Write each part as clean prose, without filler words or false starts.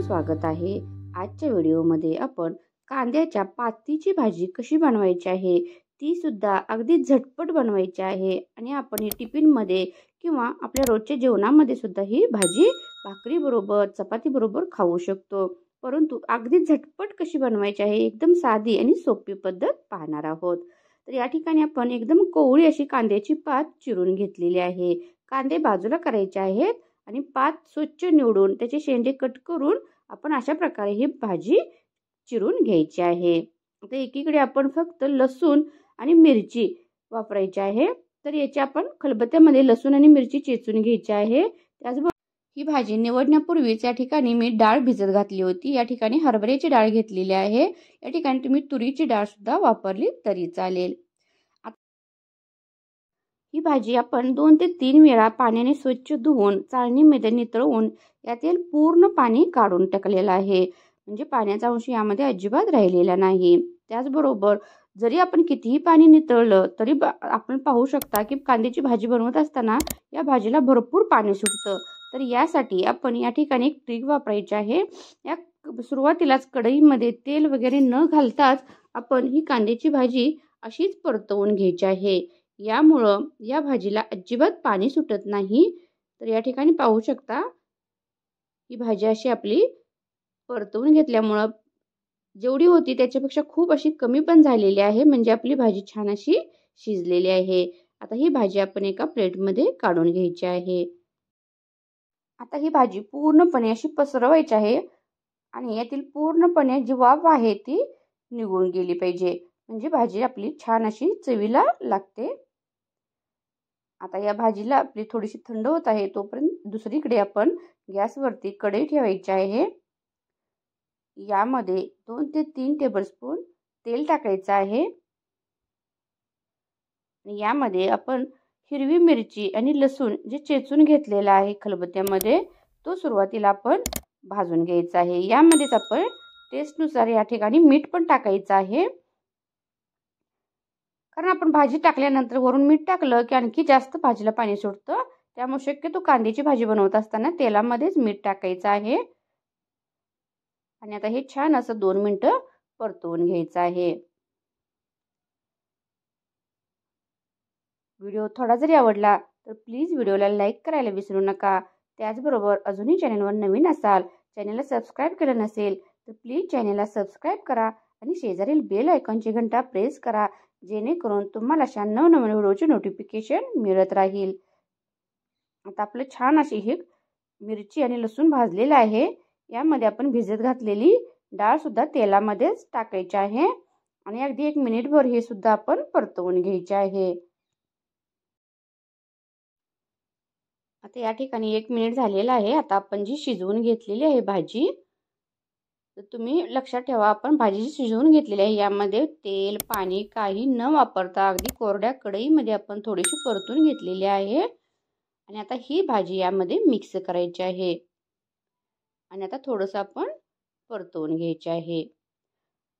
स्वागत आहे। आजच्या व्हिडिओमध्ये आपण कांद्याच्या पातीची भाजी कशी बनवायची आहे, ती सुद्धा अगदी झटपट बनवायची आहे आणि आपण ही टिफिनमध्ये किंवा आपल्या रोजच्या जेवणामध्ये सुद्धा ही भाजी भाकरी बरोबर, चपाती बरोबर खाऊ शकतो। परंतु अगदी झटपट कशी बनवायची आहे, एकदम साधी आणि सोपी पद्धत पाहणार आहोत। तर या ठिकाणी आपण एकदम कोवळी अशी कांद्याची पात चिरून घेतलेली आहे। कांदे बाजूला करायचे आहेत आणि पात स्वच्छ निवडून त्याचे शेंडे कट करून आपण अशा प्रकारे ही भाजी चिरून घ्यायची आहे। आता एकीकडे आपण फक्त लसूण आणि मिरची वापरायची आहे। तर याची आपण खलबत्त्यामध्ये लसूण आणि मिरची चेचून घ्यायची आहे। त्याचबरोबर ही भाजी निवडण्यापूर्वीच या ठिकाणी मी डाळ भिजत घातली होती। या ठिकाणी हरभऱ्याची डाळ घेतलेली आहे। या ठिकाणी तुम्ही तुरीची डाळ सुद्धा वापरली तरी चालेल। ही भाजी आपण 2 ते 3 वेळा पाण्याने स्वच्छ धुवून चाळणीमध्ये नितळवून यातील पूर्ण पाणी काढून टाकलेलं आहे। म्हणजे पाण्याचा अंश यामध्ये अजिबात राहिलेला नाही। त्याचबरोबर जरी आपण कितीही पाणी नितळलं तरी आपण पाहू शकता की कांद्याची भाजी बनवत असताना या भाजीला भरपूर पाणी सुटतं। तर यासाठी आपण या ठिकाणी एक ट्रिक वापरायची आहे। या सुरुवातीलाच कढईमध्ये तेल वगैरे न घालताच आपण ही कांद्याची भाजी अशीच परतवून घ्यायची आहे। यामुळं या भाजीला अजिबात पाणी सुटत नाही। तर या ठिकाणी पाहू शकता ही भाजी अशी आपली परतवून घेतल्यामुळं जेवढी होती त्याच्यापेक्षा खूप अशी कमी पण झालेली आहे। म्हणजे आपली भाजी छान अशी शिजलेली आहे। आता ही भाजी आपण एका प्लेटमध्ये काढून घ्यायची आहे। आता ही भाजी पूर्णपणे अशी पसरवायची आहे आणि यातील पूर्णपणे जी वाफ आहे ती निघून गेली पाहिजे। म्हणजे भाजी आपली छान अशी चवीला लागते। आता या भाजीला आपली थोडीशी थंड होत आहे तोपर्यंत दुसरीकडे आपण गॅसवरती कढई ठेवायची आहे। यामध्ये 2 ते 3 टेबलस्पून तेल टाकायचं आहे। यामध्ये आपण हिरवी मिरची आणि लसूण जे चेचून घेतलेला आहे खलबत्त्यामध्ये तो सुरुवातीला आपण भाजून घ्यायचा आहे। यामध्येच आपण टेस्टनुसार या ठिकाणी मीठ पण टाकायचं आहे। कारण आपण भाजी टाकल्यानंतर वरून मीठ टाकलं की आणखी जास्त भाजीला पाणी सुटतं। त्यामुळे शक्यतो कांद्याची भाजी बनवत असताना तेलामध्येच मीठ टाकायचं आहे। आणि आता हे छान असं 2 मिनिटं परतवून घ्यायचं आहे। व्हिडिओ थोडा जरी आवडला तर प्लीज व्हिडिओला लाईक करायला विसरू नका। त्याचबरोबर अजूनही चॅनलवर नवीन असाल, चॅनलला सबस्क्राईब केलं नसेल तर प्लीज चॅनलला सबस्क्राईब करा आणि शेजारील बेल आयकॉनची घंटा प्रेस करा, जेणेकरून तुम्हाला अशा नवनवीन व्हिडिओचे नोटिफिकेशन मिळत राहील। आता आपलं छान अशी ही मिरची आणि लसूण भाजलेला आहे। यामध्ये आपण भिजत घातलेली डाळ सुद्धा तेलामध्येच टाकायची आहे आणि अगदी 1 मिनिटभर हे सुद्धा आपण परतवून घ्यायचे आहे। आता या ठिकाणी 1 मिनिट झालेला आहे। आता आपण जी शिजवून घेतलेली आहे भाजी, तर तुम्ही लक्षात ठेवा आपण भाजी जी शिजवून घेतलेली आहे यामध्ये तेल पाणी काही न वापरता अगदी कोरड्या कढईमध्ये आपण थोडीशी परतून घेतलेली आहे। आणि आता ही भाजी यामध्ये मिक्स करायची आहे आणि आता थोडंसं आपण परतवून घ्यायचे आहे।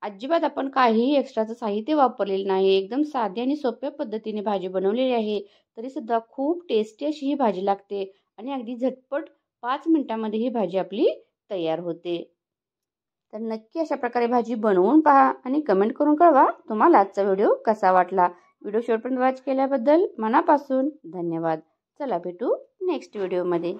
अजिबात आपण काहीही एक्स्ट्राचं साहित्य वापरलेलं नाही। एकदम साध्या आणि सोप्या पद्धतीने भाजी बनवलेली आहे। तरी सुद्धा खूप टेस्टी अशी ही भाजी लागते आणि अगदी झटपट 5 मिनिटांमध्ये ही भाजी आपली तयार होते। तर नक्की अशा प्रकारे भाजी बनवून पहा आणि कमेंट करून कळवा तुम्हाला आजचा व्हिडिओ कसा वाटला। व्हिडिओ शेवटपर्यंत वॉच केल्याबद्दल मनापासून धन्यवाद। चला भेटू नेक्स्ट व्हिडिओमध्ये।